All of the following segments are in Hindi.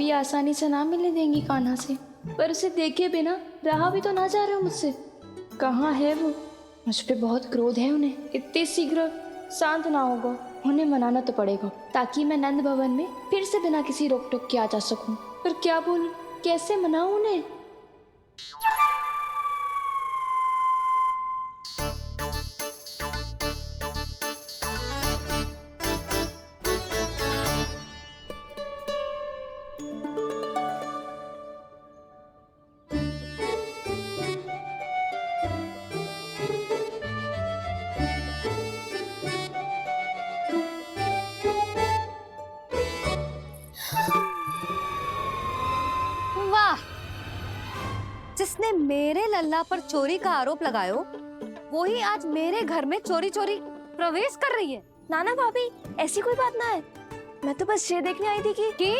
भाभी आसानी से ना मिलने देंगी कान्हा से, पर उसे देखे बिना रहा भी तो ना जा रहा मुझसे। कहाँ है वो? मुझ पे बहुत क्रोध है उन्हें। इतने शीघ्र शांत ना होगा, उन्हें मनाना तो पड़ेगा ताकि मैं नंद भवन में फिर से बिना किसी रोक टोक के आ जा सकूं। पर क्या बोलूं, कैसे मनाऊं उन्हें? वाह, जिसने मेरे लल्ला पर चोरी का आरोप लगायो, वो ही आज मेरे घर में चोरी चोरी प्रवेश कर रही है। नाना भाभी, ऐसी कोई बात ना है, मैं तो बस ये देखने आई थी कि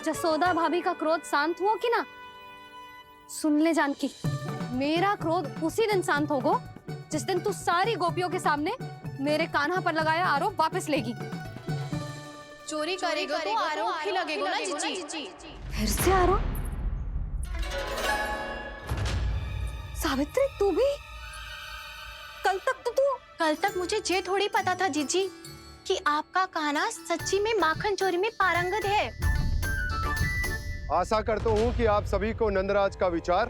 जसोदा भाभी का क्रोध शांत हुआ कि ना? सुन ले जानकी, मेरा क्रोध उसी दिन शांत होगा जिस दिन तू सारी गोपियों के सामने मेरे कान्हा पर लगाया आरोप वापस लेगी। चोरी करेगा तो आरोप ही लगेगा ना जीजी। फिर से आरोप? सावित्री, तू भी? कल तक मुझे ये थोड़ी पता था जीजी कि आपका कान्हा सच्ची में माखन चोरी में पारंगत है। आशा करता हूँ कि आप सभी को नंदराज का विचार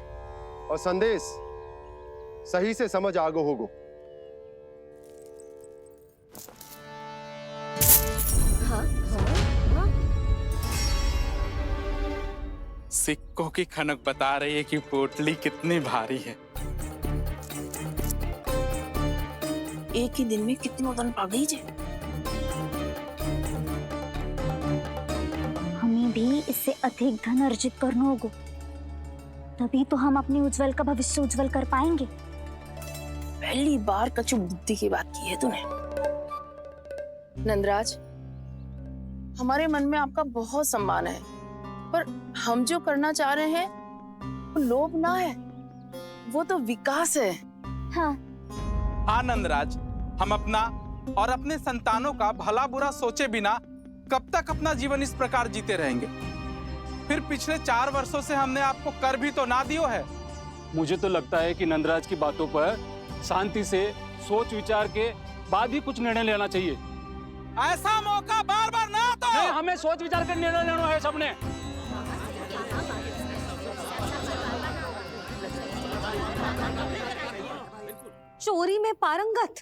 और संदेश सही से समझ आगो होगो। सिक्कों की खनक बता रही है कि पोटली कितनी भारी है। एक ही दिन में कितनों धन पा गई जे। हमें भी इससे अधिक धन अर्जित करना होगा, तभी तो हम अपने उज्जवल का भविष्य उज्जवल कर पाएंगे। पहली बार कछु बुद्धि की बात की है तूने। नंदराज, हमारे मन में आपका बहुत सम्मान है, पर हम जो करना चाह रहे हैं वो लोभ ना है, वो तो विकास है। हाँ नंदराज, हम अपना और अपने संतानों का भला बुरा सोचे बिना कब तक अपना जीवन इस प्रकार जीते रहेंगे? फिर पिछले 4 वर्षों से हमने आपको कर भी तो ना दियो है। मुझे तो लगता है कि नंदराज की बातों पर शांति से सोच विचार के बाद ही कुछ निर्णय लेना चाहिए। ऐसा मौका बार बार ना तो। नहीं, हमें सोच विचार कर निर्णय लेना है सबने। चोरी में पारंगत?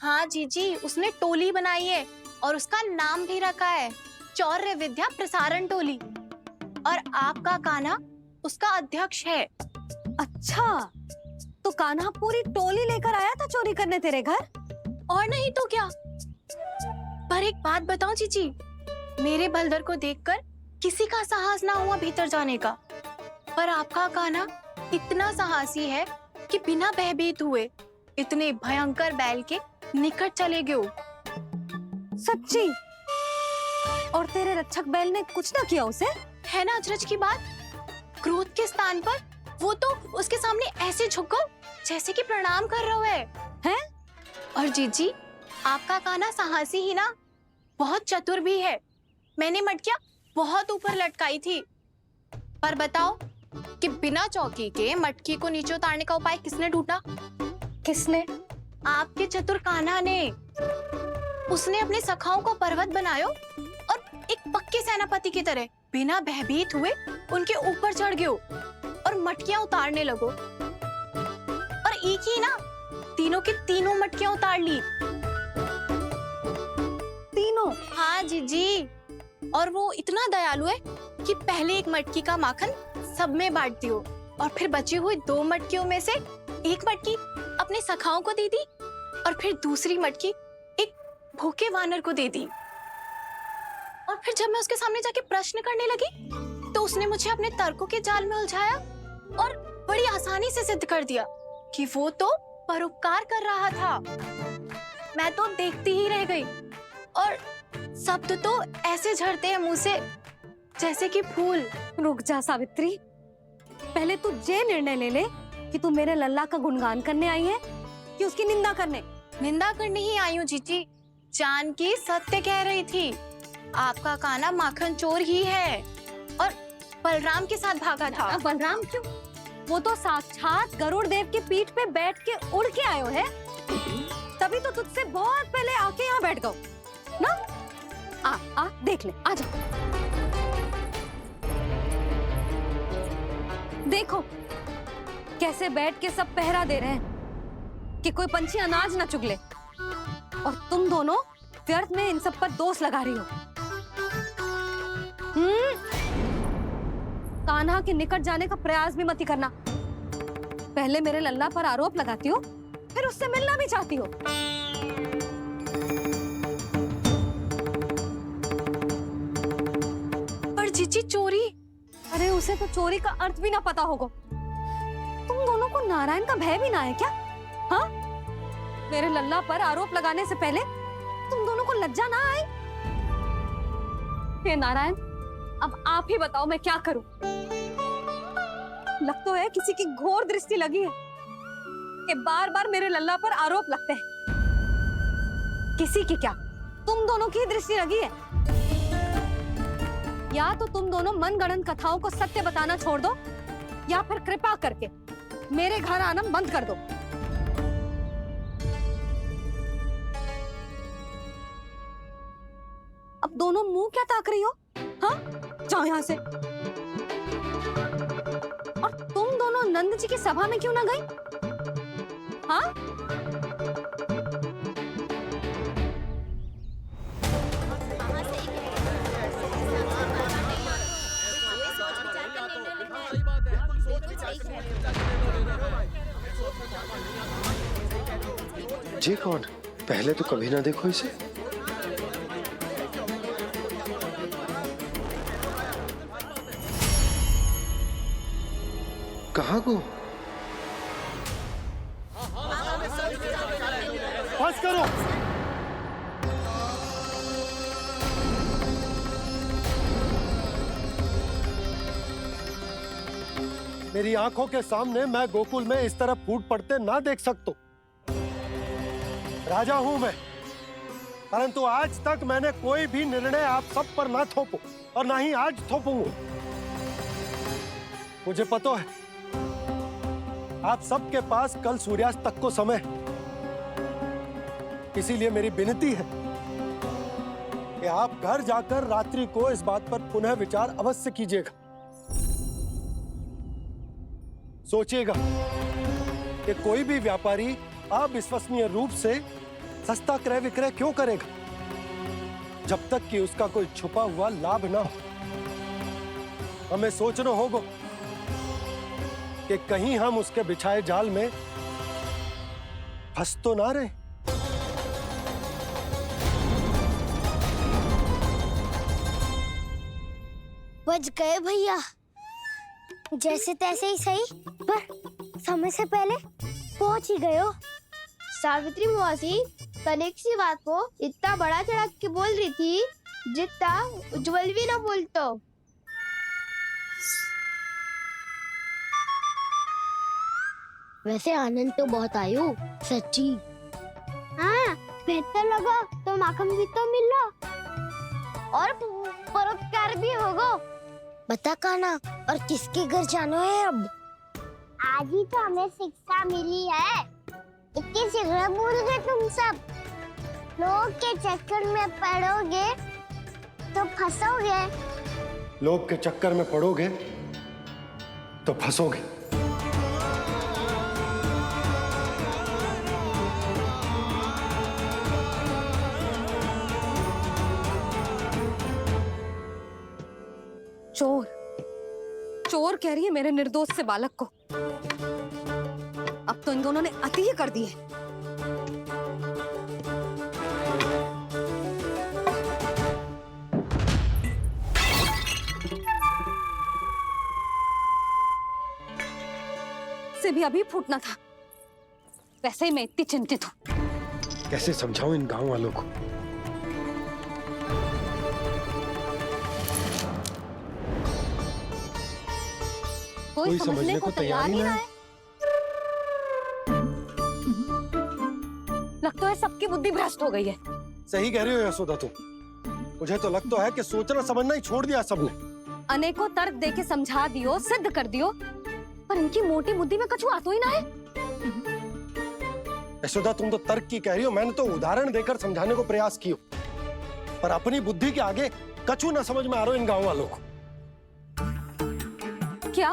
हाँ जीजी, उसने टोली बनाई है और उसका नाम भी रखा है चौर्य विद्या प्रसारण टोली, और आपका कान्हा उसका अध्यक्ष है। अच्छा, तो कान्हा पूरी टोली लेकर आया था चोरी करने तेरे घर? और नहीं तो क्या। पर एक बात बताओ जीजी, मेरे बलदर को देखकर किसी का साहस ना हुआ भीतर जाने का, पर आपका कान्हा इतना साहसी है कि बिना भयभीत हुए इतने भयंकर बैल के निकट चले गए। सच्ची? और तेरे रक्षक बैल ने कुछ ना किया उसे? है ना अचरज की बात। क्रोध के स्थान पर वो तो उसके सामने ऐसे झुको जैसे कि प्रणाम कर रहा है। हैं? और जीजी, आपका कान्हा साहसी ही ना, बहुत चतुर भी है। मैंने मटकियां बहुत ऊपर लटकाई थी, पर बताओ कि बिना चौकी के मटकी को नीचे उतारने का उपाय किसने ढूंढा? किसने? आपके चतुर कान्हा ने। उसने अपने सखाओं को पर्वत बनायो और एक पक्के सेनापति की तरह बिना भयभीत हुए उनके ऊपर चढ़ गयो और मटकियां उतारने लगो। और एक ही ना, तीनों की तीनों मटकियां उतार ली। तीनों? हाँ जीजी, और वो इतना दयालु है कि पहले एक मटकी का माखन सब में बांट दियो और फिर बची हुई 2 मटकियों में से एक मटकी अपने सखाओं को दे दी और फिर दूसरी मटकी एक भूखे वानर को दे दी। और फिर जब मैं उसके सामने जाके प्रश्न करने लगी तो उसने मुझे अपने तर्कों के जाल में उलझाया और बड़ी आसानी से सिद्ध कर दिया कि वो तो परोपकार कर रहा था। मैं तो देखती ही रह गई और शब्द तो ऐसे झड़ते हैं मुंह से जैसे कि फूल। रुक जा सावित्री, पहले तू ये निर्णय ले ले कि तू मेरे लल्ला का गुणगान करने आई है कि उसकी निंदा करने? निंदा करने ही आई हूँ जीजी। जानकी सत्य कह रही थी। आपका कान्हा माखन चोर ही है और बलराम के साथ भागा था। अब बलराम क्यों? वो तो साक्षात गरुड़ देव की पीठ पे बैठ के उड़ के आयो है, तभी तो तुझसे बहुत पहले आके यहाँ बैठ गओ ना। आ देख ले, आ जा। देखो कैसे बैठ के सब पहरा दे रहे हैं कि कोई पंछी अनाज ना चुगले, और तुम दोनों व्यर्थ में इन सब पर दोष लगा रही हो। कान्हा के निकट जाने का प्रयास भी मत ही करना। पहले मेरे लल्ला पर आरोप लगाती हो, फिर उससे मिलना भी चाहती हो। पर जीजी चोरी, अरे उसे तो चोरी का अर्थ भी ना पता होगा। तुम दोनों को नारायण का भय भी ना है क्या? हाँ, मेरे लल्ला पर आरोप लगाने से पहले तुम दोनों को लज्जा ना आई? हे नारायण, अब आप ही बताओ मैं क्या करूं। लग तो है किसी की घोर दृष्टि लगी है कि बार बार मेरे लल्ला पर आरोप लगते हैं। किसी की क्या, तुम दोनों की दृष्टि लगी है। या तो तुम दोनों मनगढ़ंत कथाओं को सत्य बताना छोड़ दो, या फिर कृपा करके मेरे घर आना बंद कर दो। अब दोनों मुंह क्या ताक रही हो? हाँ, जाओ यहां से। और तुम दोनों नंद जी की सभा में क्यों ना गई? हाँ, ये कौन? पहले तो कभी ना देखो इसे। कहाँ को? बस करो। मेरी आंखों के सामने मैं गोकुल में इस तरह फूट पड़ते ना देख सकता। राजा हूं मैं, परंतु आज तक मैंने कोई भी निर्णय आप सब पर ना थोपो और ना ही आज थोपूंगा। मुझे पता है आप सबके पास कल सूर्यास्त तक को समय है, इसीलिए मेरी विनती है कि आप घर जाकर रात्रि को इस बात पर पुनः विचार अवश्य कीजिएगा। सोचिएगा कि कोई भी व्यापारी अविश्वसनीय रूप से सस्ता क्रय विक्रय क्यों करेगा, जब तक कि उसका कोई छुपा हुआ लाभ ना हो। हमें सोचना होगा कि कहीं हम उसके बिछाए जाल में फंस तो ना रहे। बच गए भैया, जैसे तैसे ही सही, पर समय से पहले पहुंच ही गए हो। सावित्री मौसी कनेक सी बात को इतना बड़ा चढ़ा के बोल रही थी जितना उज्जवल भी ना बोलतो। वैसे आनंद तो बहुत आयो, सच्ची। हाँ, बेहतर लगा तो माखन भी तो मिल रहा और परोपकार भी होगा। बता कान्हा, और किसके घर जाना है अब? आज ही तो हमें शिक्षा मिली है, इतनी शीघ्र भूल गए तुम सब। लोग के चक्कर में पड़ोगे तो फंसोगे। लोग के चक्कर में पड़ोगे तो फंसोगे। चोर चोर कह रही है मेरे निर्दोष से बालक को। अब तो इन दोनों ने अति ही कर दी है। से भी अभी फूटना था। वैसे ही मैं इतनी चिंतित हूं। कैसे समझाऊं इन गांव वालों को? कोई समझने को तैयार ही ना है। लगता है सबकी बुद्धि भ्रष्ट हो गई है। सही कह रही हो यशोदा तुम। मुझे तो लगता है कि सोचना समझना ही छोड़ दिया सबने। अनेकों तर्क दे के समझा दियो, सिद्ध कर दियो, पर इनकी मोटी बुद्धि में कछु आतो ही ना है। यशोदा, तुम तो तर्क की कह रही हो, मैंने तो उदाहरण देकर समझाने को प्रयास किया, पर अपनी बुद्धि के आगे कछु ना समझ में आ रहा इन गांव वालों को। क्या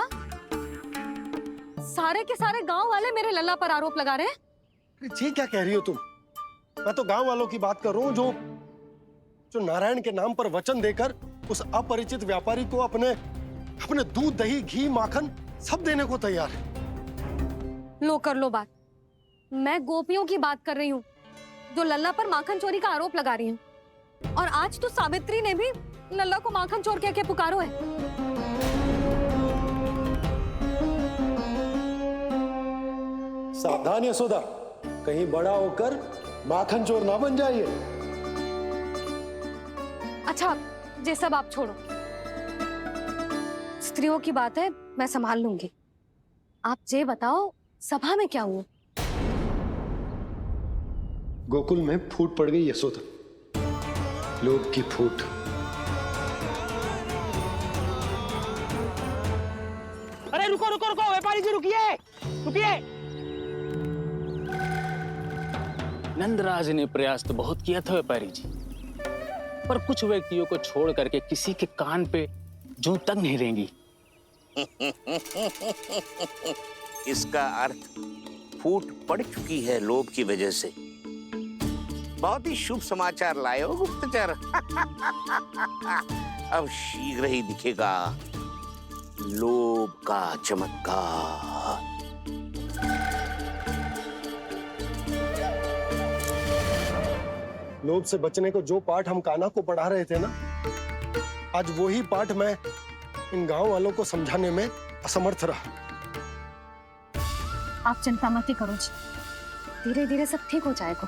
सारे के सारे गांव वाले मेरे लल्ला पर आरोप लगा रहे हैं? ये क्या कह रही हो तुम? मैं तो गांव वालों की बात कर रहा हूँ जो नारायण के नाम पर वचन देकर उस अपरिचित व्यापारी को अपने दूध, दही, घी, माखन सब देने को तैयार है। लो कर लो बात। मैं गोपियों की बात कर रही हूँ जो लल्ला पर माखन चोरी का आरोप लगा रही हैं। और आज तो सावित्री ने भी लल्ला को माखन चोर कह के पुकारो है। सावधान यशोदा, कहीं बड़ा होकर माखन चोर ना बन जाइए। अच्छा, ये सब आप छोड़ो, स्त्रियों की बात है, मैं संभाल लूंगी। आप ये बताओ, सभा में क्या हुआ? गोकुल में फूट पड़ गई यशोदा, लोभ की फूट। अरे रुको रुको रुको, व्यापारी जी रुकिए रुकिए। नंदराज ने प्रयास तो बहुत किया था व्यापारी जी, पर कुछ व्यक्तियों को छोड़ करके किसी के कान पे जूं तक नहीं रेंगी। इसका अर्थ फूट पड़ चुकी है लोभ की वजह से। बहुत ही शुभ समाचार लाए हो गुप्तचर। अब शीघ्र ही दिखेगा लोभ का चमत्कार। लोभ से बचने को जो पाठ हम कान्हा को पढ़ा रहे थे ना, आज वही पाठ मैं इन गांव वालों को समझाने में असमर्थ रहा। आप चिंता मत ही करो जी, धीरे धीरे सब ठीक हो जाएगा।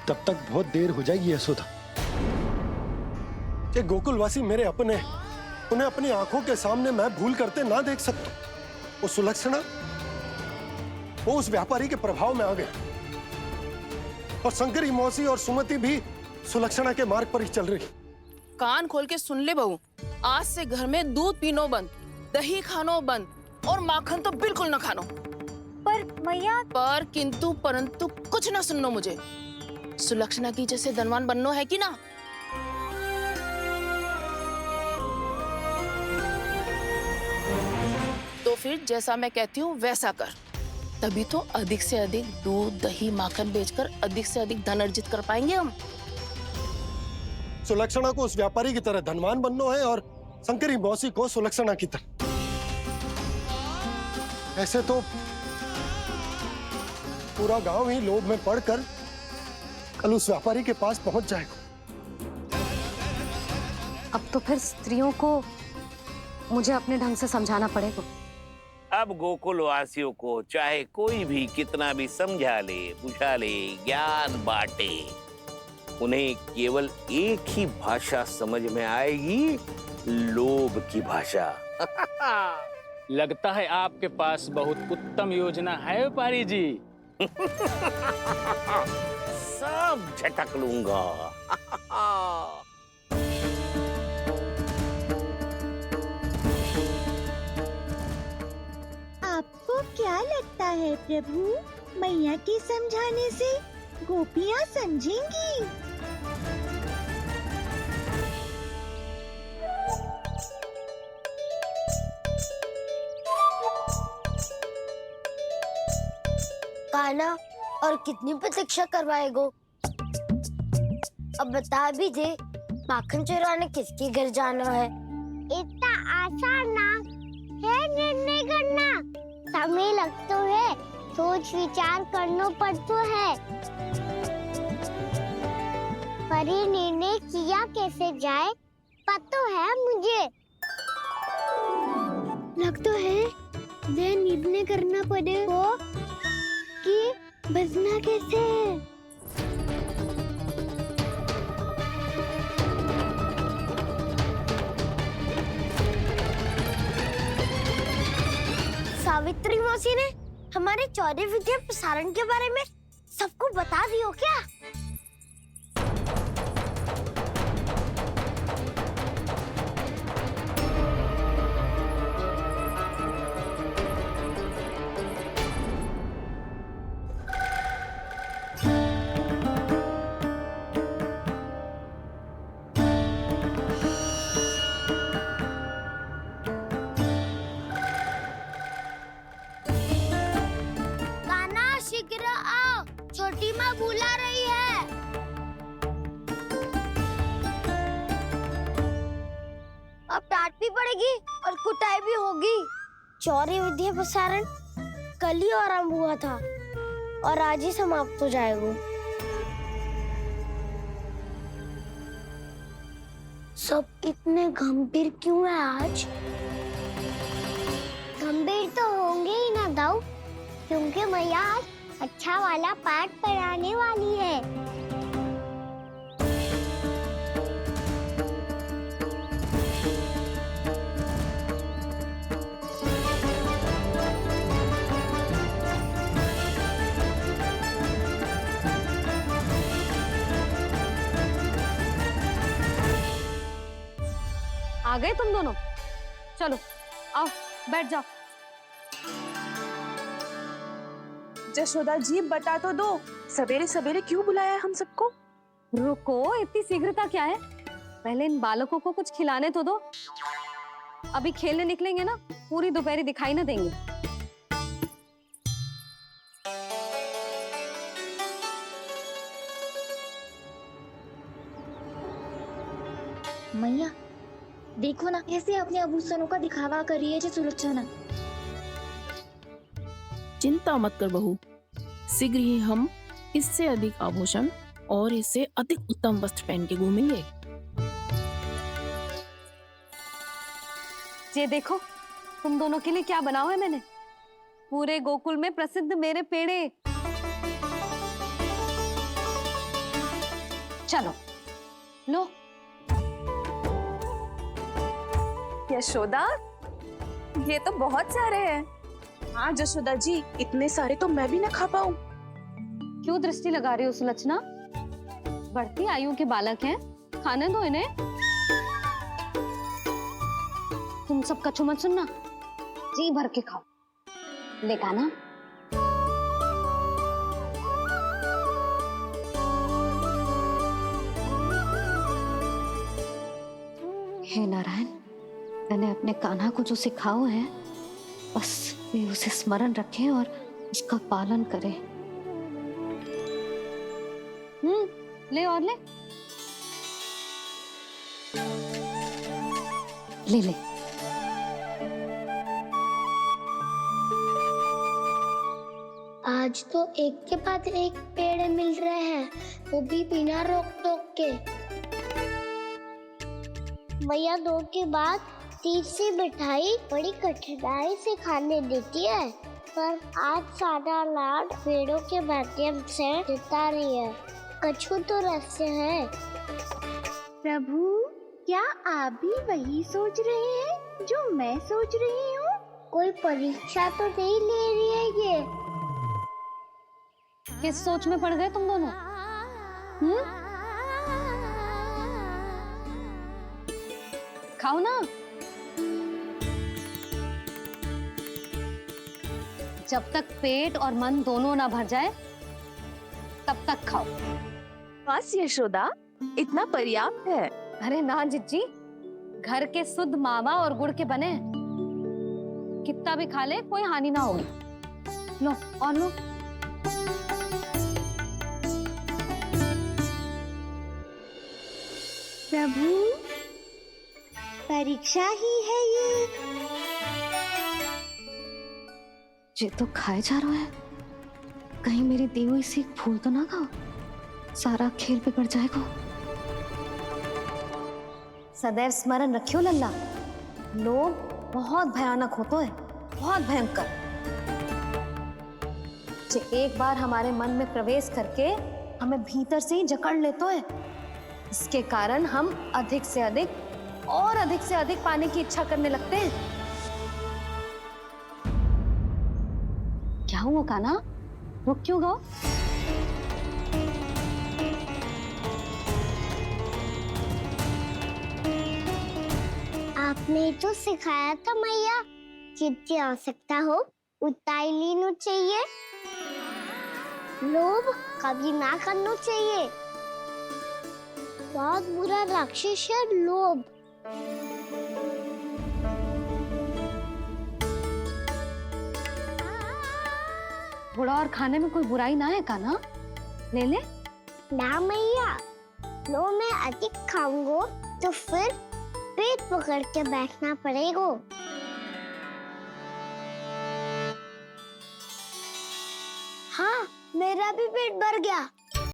तब तक बहुत देर हो जाएगी यशोदा। ये गोकुलवासी मेरे अपने, उन्हें अपनी आंखों के सामने मैं भूल करते ना देख सकता। वो सुलक्षणा, वो उस व्यापारी के प्रभाव में आ गए, और शंकरी मौसी और सुमति भी सुलक्षणा के मार्ग पर ही चल रही। कान खोल के सुन ले बहू, आज से घर में दूध पीनो बंद, दही खानो बंद, और माखन तो बिल्कुल न खानो। पर मैया, पर किंतु परंतु कुछ ना सुननो मुझे। सुलक्षणा की जैसे धनवान बननो है कि ना? तो फिर जैसा मैं कहती हूँ वैसा कर, तभी तो अधिक से अधिक दूध, दही, माखन बेचकर अधिक से अधिक धन अर्जित कर पाएंगे हम। सुलक्षणा को उस व्यापारी की तरह धनवान बनना है और शंकरी मौसी को सुलक्षणा की तरह। ऐसे तो पूरा गांव ही लोभ में पड़कर कल उस व्यापारी के पास पहुंच जाएगा। अब तो फिर स्त्रियों को मुझे अपने ढंग से समझाना पड़ेगा। अब गोकुल वासियों को चाहे कोई भी कितना भी समझा ले, बुझा ले, ज्ञान बांटे, उन्हें केवल एक ही भाषा समझ में आएगी, लोभ की भाषा। लगता है आपके पास बहुत उत्तम योजना है व्यापारी जी। सब झटक लूंगा। आपको क्या लगता है प्रभु, मैया के समझाने से गोपियां समझेंगी? कान्हा, और कितनी प्रतीक्षा करवाएगो? अब बता भी दे, माखन चुराने किसके घर जाना है? इतना आसान ना है निर्णय करना, समय लगता है, सोच विचार करना पड़ता है। पर ये निर्णय किया कैसे जाए पता है मुझे। लगता है ये निर्णय करना पड़ेगा कि बचना कैसे है। सावित्री मौसी ने हमारे 14 विद्या प्रसारण के बारे में सबको बता दियो क्या? छोटी माँ बुला रही है। अब डांट भी पड़ेगी और कुटाई भी होगी। चौरी विद्या प्रसारण कल ही आरंभ हुआ था और आज ही समाप्त हो जाएगा। सब इतने गंभीर क्यों है आज? गंभीर तो होंगे ही ना दाऊ, क्योंकि मैया आज अच्छा वाला पाठ पढ़ाने वाली है। आ गए तुम दोनों? चलो आओ बैठ जाओ। जशोदा जी बता तो दो, सवेरे सवेरे क्यों बुलाया है हम सबको? रुको, इतनी शीघ्रता क्या है? पहले इन बालकों को कुछ खिलाने तो दो। अभी खेलने निकलेंगे ना, पूरी दोपहरी दिखाई ना देंगे। मैया देखो ना, कैसे अपने आभूषणों का दिखावा कर रही है जी सुलोचना। चिंता मत कर बहू, शीघ्र ही हम इससे अधिक आभूषण और इससे अधिक उत्तम वस्त्र पहन के घूमेंगे। ये देखो तुम दोनों के लिए क्या बनाओ है मैंने। पूरे गोकुल में प्रसिद्ध मेरे पेड़े। चलो लो। यशोदा, ये तो बहुत सारे हैं। हाँ जशोदा जी, इतने सारे तो मैं भी ना खा पाऊं। क्यों दृष्टि लगा रही हो सुलक्षणा? बढ़ती आयु के बालक हैं, खाने दो इन्हें। तुम सब कछु मत सुनना, जी भर के खाओ। देखा ना? हे नारायण, मैंने अपने कान्हा को जो सिखाओ है, बस वे उसे स्मरण रखें और उसका पालन करें। ले और ले ले ले। आज तो एक के बाद एक पेड़ मिल रहे हैं, वो भी बिना रोक टोक के। मैया दो के बाद तीसरी मिठाई बड़ी कठिनाई से खाने देती है, पर आज सादा लाड पेड़ों के माध्यम से जिता रही है। कछु तो रहस्य है। प्रभु, क्या आप भी वही सोच रहे हैं जो मैं सोच रही हूँ? कोई परीक्षा तो नहीं ले रही है ये? किस सोच में पड़ गए तुम दोनों? खाओ ना। जब तक पेट और मन दोनों ना भर जाए तब तक खाओ। बस यशोदा, इतना पर्याप्त है। अरे ना जिज्जी, घर के शुद्ध मावा और गुड़ के बने, कितना भी खा ले कोई हानि ना होगी। लो और लो। प्रभु, परीक्षा ही है ये तो खाए जा रहा है। कहीं मेरी दी हुई सीख भूल तो ना खाओ, सारा खेल बिगड़ जाएगा। सदैव स्मरण रखियो लल्ला, लोग बहुत भयानक होते हैं, बहुत भयंकर। जो एक बार हमारे मन में प्रवेश करके हमें भीतर से ही जकड़ लेते हैं, इसके कारण हम अधिक से अधिक और अधिक से अधिक पाने की इच्छा करने लगते हैं। क्या हुआ कान्हा, रुक क्यों गो? आपने तो सिखाया था मैया, जितनी आवश्यकता हो उतना ही लेना चाहिए, लोभ कभी ना करना चाहिए। बहुत बुरा राक्षस है लोभ। बुरा और खाने में कोई बुराई ना है कान्हा। ले ले। ना मैया, लो मैं अधिक खाऊंगा तो फिर पेट पकड़ के बैठना पड़ेगा। हाँ, मेरा भी पेट भर गया।